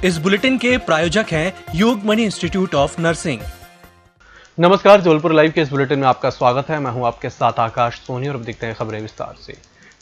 इस बुलेटिन के प्रायोजक हैं योगमणि इंस्टीट्यूट ऑफ नर्सिंग। नमस्कार, जबलपुर लाइव के इस बुलेटिन में आपका स्वागत है। मैं हूं आपके साथ आकाश सोनी और अब देखते हैं खबरें विस्तार से।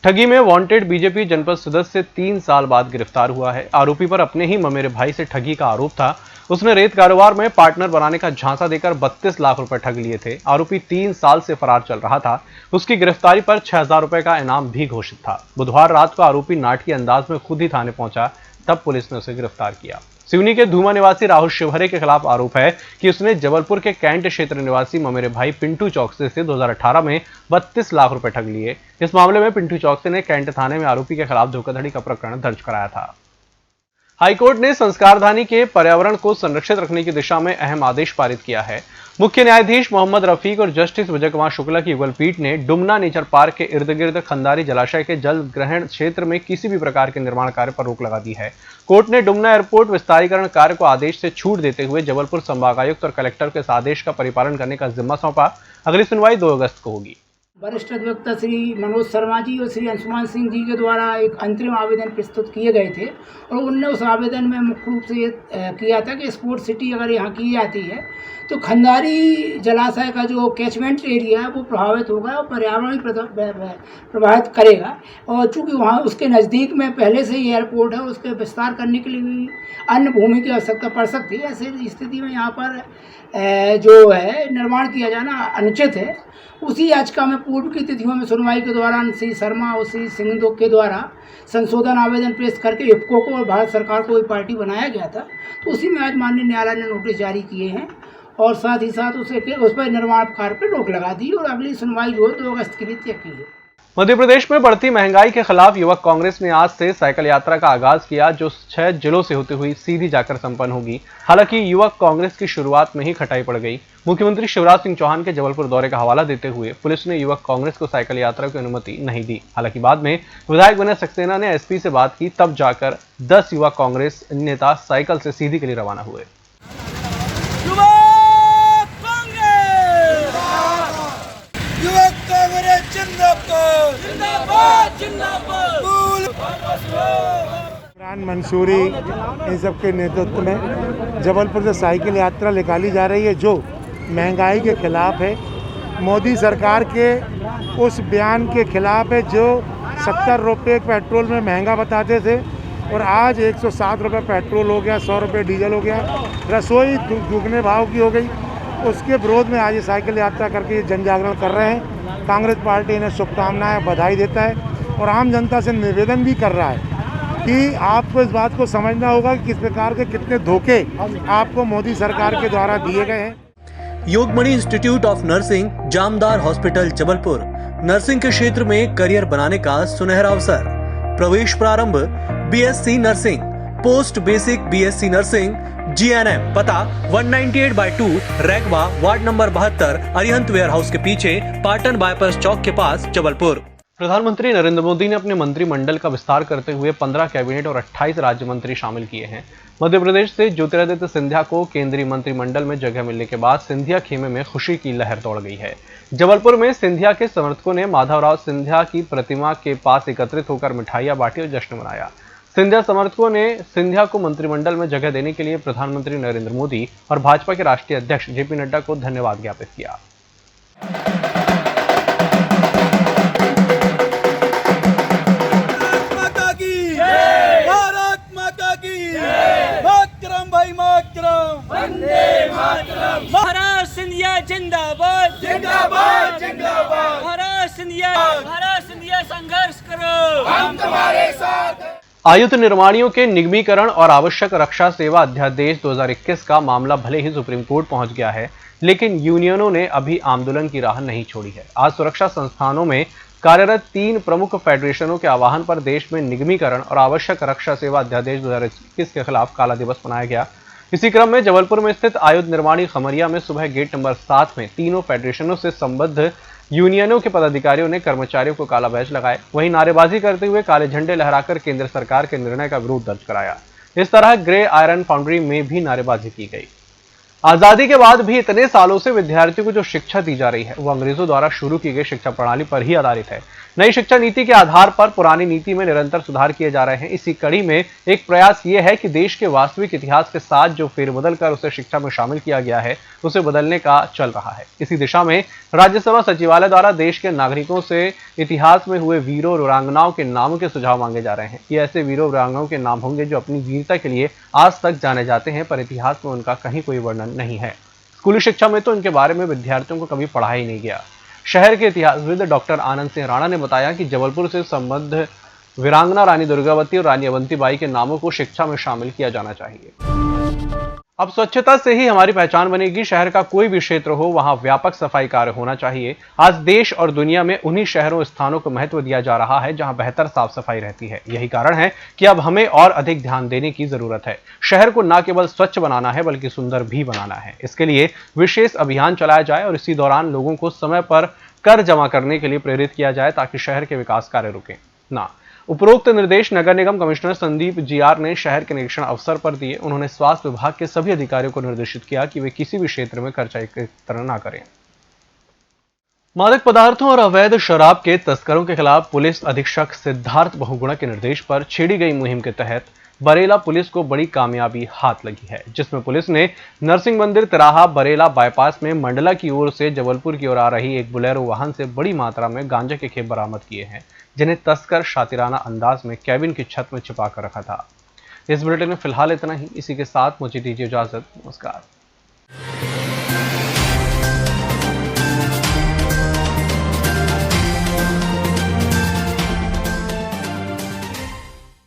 ठगी में वांटेड बीजेपी जनपद सदस्य 3 साल बाद गिरफ्तार हुआ है। आरोपी पर अपने ही ममेरे भाई से ठगी का आरोप था। उसने रेत कारोबार में पार्टनर बनाने का झांसा देकर 32 लाख रुपए ठग लिए थे। आरोपी 3 साल से फरार चल रहा था। उसकी गिरफ्तारी पर 6000 रुपए का इनाम भी घोषित था। बुधवार रात को आरोपी नाटकीय अंदाज में खुद ही थाने पहुंचा, तब पुलिस ने उसे गिरफ्तार किया। सिवनी के धूमा निवासी राहुल शिवहरे के खिलाफ आरोप है कि उसने जबलपुर के कैंट क्षेत्र निवासी ममेरे भाई पिंटू चौकसे से 2018 में 32 लाख रुपए ठग लिए। इस मामले में पिंटू चौकसे ने कैंट थाने में आरोपी के खिलाफ धोखाधड़ी का प्रकरण दर्ज कराया था। हाईकोर्ट ने संस्कारधानी के पर्यावरण को संरक्षित रखने की दिशा में अहम आदेश पारित किया है। मुख्य न्यायाधीश मोहम्मद रफीक और जस्टिस विजय कुमार शुक्ला की युगल पीठ ने डुमना नेचर पार्क के इर्द गिर्द खंदारी जलाशय के जल ग्रहण क्षेत्र में किसी भी प्रकार के निर्माण कार्य पर रोक लगा दी है। कोर्ट ने डुमना एयरपोर्ट विस्तारीकरण कार्य को आदेश से छूट देते हुए जबलपुर संभागायुक्त और कलेक्टर को इस आदेश का परिपालन करने का जिम्मा सौंपा। अगली सुनवाई 2 अगस्त को होगी। वरिष्ठ अधिवक्ता श्री मनोज शर्मा जी और श्री अंशुमान सिंह जी के द्वारा एक अंतरिम आवेदन प्रस्तुत किए गए थे और उनने उस आवेदन में मुख्य रूप से ये किया था कि स्पोर्ट सिटी अगर यहाँ की जाती है तो खंदारी जलाशय का जो कैचमेंट एरिया है वो प्रभावित होगा और पर्यावरण प्रभावित करेगा। और चूँकि वहाँ उसके नज़दीक में पहले से ही एयरपोर्ट है, उसके विस्तार करने के लिए भी अन्य भूमि की आवश्यकता पड़ सकती है। ऐसी स्थिति में यहाँ पर जो है निर्माण किया जाना अनुचित है। उसी याचिका में पूर्व की तिथियों में सुनवाई के दौरान श्री शर्मा और श्री सिंह के द्वारा संशोधन आवेदन पेश करके इफ्को को और भारत सरकार को एक पार्टी बनाया गया था। तो उसी में आज माननीय न्यायालय ने नोटिस जारी किए हैं और साथ ही साथ उस पर निर्माण कार्य पर रोक लगा दी और अगली सुनवाई जो है 2 अगस्त के लिए तय की है। मध्य प्रदेश में बढ़ती महंगाई के खिलाफ युवक कांग्रेस ने आज से साइकिल यात्रा का आगाज किया, जो 6 जिलों से होती हुई सीधी जाकर संपन्न होगी। हालांकि युवक कांग्रेस की शुरुआत में ही खटाई पड़ गई। मुख्यमंत्री शिवराज सिंह चौहान के जबलपुर दौरे का हवाला देते हुए पुलिस ने युवक कांग्रेस को साइकिल यात्रा की अनुमति नहीं दी। हालांकि बाद में विधायक विनय सक्सेना ने एसपी से बात की, तब जाकर 10 युवक कांग्रेस नेता साइकिल से सीधी के लिए रवाना हुए। मंसूरी इन सब के नेतृत्व में जबलपुर से साइकिल यात्रा निकाली जा रही है, जो महंगाई के खिलाफ है। मोदी सरकार के उस बयान के खिलाफ है जो 70 रुपये पेट्रोल में महंगा बताते थे और आज 107 रुपये पेट्रोल हो गया, 100 रुपये डीजल हो गया, रसोई दुगने भाव की हो गई। उसके विरोध में आज ये साइकिल यात्रा करके जन जागरण कर रहे हैं। कांग्रेस पार्टी इन्हें शुभकामनाएं, बधाई देता है और आम जनता से निवेदन भी कर रहा है कि आपको इस बात को समझना होगा कि किस प्रकार के कितने धोखे आपको मोदी सरकार के द्वारा दिए गए हैं। Yogmani institute of nursing, Jamdar hospital, Jabalpur. Nursing के क्षेत्र में करियर बनाने का सुनहरा अवसर। प्रवेश प्रारंभ BSc nursing, post basic BSc nursing, GNM. पता 198/2 Raigwa, ward number 72, Arihant warehouse के पीछे, पाटन बाईपास चौक के पास, जबलपुर। प्रधानमंत्री नरेंद्र मोदी ने अपने मंत्रिमंडल का विस्तार करते हुए 15 कैबिनेट और 28 राज्य मंत्री शामिल किए हैं। मध्य प्रदेश से ज्योतिरादित्य सिंधिया को केंद्रीय मंत्रिमंडल में जगह मिलने के बाद सिंधिया खेमे में खुशी की लहर दौड़ गई है। जबलपुर में सिंधिया के समर्थकों ने माधवराव सिंधिया की प्रतिमा के पास एकत्रित होकर मिठाइयां बांटी और जश्न मनाया। सिंधिया समर्थकों ने सिंधिया को मंत्रिमंडल में जगह देने के लिए प्रधानमंत्री नरेंद्र मोदी और भाजपा के राष्ट्रीय अध्यक्ष जेपी नड्डा को धन्यवाद ज्ञापित किया। भारत सिंधिया जिंदाबाद जिंदाबाद जिंदाबाद। भारत सिंधिया संघर्ष करो, हम तुम्हारे साथ। आयुध निर्माणियों के निगमीकरण और आवश्यक रक्षा सेवा अध्यादेश 2021 का मामला भले ही सुप्रीम कोर्ट पहुंच गया है, लेकिन यूनियनों ने अभी आंदोलन की राह नहीं छोड़ी है। आज सुरक्षा संस्थानों में कार्यरत 3 प्रमुख फेडरेशनों के आह्वान पर देश में निगमीकरण और आवश्यक रक्षा सेवा अध्यादेश 2021 के खिलाफ काला दिवस मनाया गया। इसी क्रम में जबलपुर में स्थित आयुध निर्माणी खमरिया में सुबह गेट नंबर 7 में तीनों फेडरेशनों से संबद्ध यूनियनों के पदाधिकारियों ने कर्मचारियों को काला बैज लगाए, वहीं नारेबाजी करते हुए काले झंडे लहराकर केंद्र सरकार के निर्णय का विरोध दर्ज कराया। इस तरह ग्रे आयरन फाउंड्री में भी नारेबाजी की गई। आजादी के बाद भी इतने सालों से विद्यार्थियों को जो शिक्षा दी जा रही है वो अंग्रेजों द्वारा शुरू की गई शिक्षा प्रणाली पर ही आधारित है। नई शिक्षा नीति के आधार पर पुरानी नीति में निरंतर सुधार किए जा रहे हैं। इसी कड़ी में एक प्रयास ये है कि देश के वास्तविक इतिहास के साथ जो फेरबदल कर उसे शिक्षा में शामिल किया गया है उसे बदलने का चल रहा है। इसी दिशा में राज्यसभा सचिवालय द्वारा देश के नागरिकों से इतिहास में हुए वीरों और वीरांगनाओं के नामों के सुझाव मांगे जा रहे हैं। ये ऐसे वीरों वीरांगनाओं के नाम होंगे जो अपनी वीरता के लिए आज तक जाने जाते हैं, पर इतिहास में उनका कहीं कोई वर्णन नहीं है। स्कूली शिक्षा में तो इनके बारे में विद्यार्थियों को कभी पढ़ा ही नहीं गया। शहर के इतिहासविद डॉक्टर आनंद सिंह राणा ने बताया कि जबलपुर से संबद्ध वीरांगना रानी दुर्गावती और रानी अवंतीबाई के नामों को शिक्षा में शामिल किया जाना चाहिए। अब स्वच्छता से ही हमारी पहचान बनेगी। शहर का कोई भी क्षेत्र हो वहां व्यापक सफाई कार्य होना चाहिए। आज देश और दुनिया में उन्हीं शहरों स्थानों को महत्व दिया जा रहा है जहां बेहतर साफ सफाई रहती है। यही कारण है कि अब हमें और अधिक ध्यान देने की जरूरत है। शहर को न केवल स्वच्छ बनाना है बल्कि सुंदर भी बनाना है। इसके लिए विशेष अभियान चलाया जाए और इसी दौरान लोगों को समय पर कर जमा करने के लिए प्रेरित किया जाए ताकि शहर के विकास कार्य रुके ना। उपरोक्त निर्देश नगर निगम कमिश्नर संदीप जीआर ने शहर के निरीक्षण अवसर पर दिए। उन्होंने स्वास्थ्य विभाग के सभी अधिकारियों को निर्देशित किया कि वे किसी भी क्षेत्र में खर्चा एकत्र न करें। मादक पदार्थों और अवैध शराब के तस्करों के खिलाफ पुलिस अधीक्षक सिद्धार्थ बहुगुणा के निर्देश पर छेड़ी गई मुहिम के तहत बरेला पुलिस को बड़ी कामयाबी हाथ लगी है, जिसमें पुलिस ने नरसिंह मंदिर तिराहा बरेला बाईपास में मंडला की ओर से जबलपुर की ओर आ रही एक बोलेरो वाहन से बड़ी मात्रा में गांजे के खेप बरामद किए हैं, जिन्हें तस्कर शातिराना अंदाज में कैबिन की छत में छिपा कर रखा था। इस बुलेटिन में फिलहाल इतना ही। इसी के साथ मुझे दीजिए इजाजत। नमस्कार।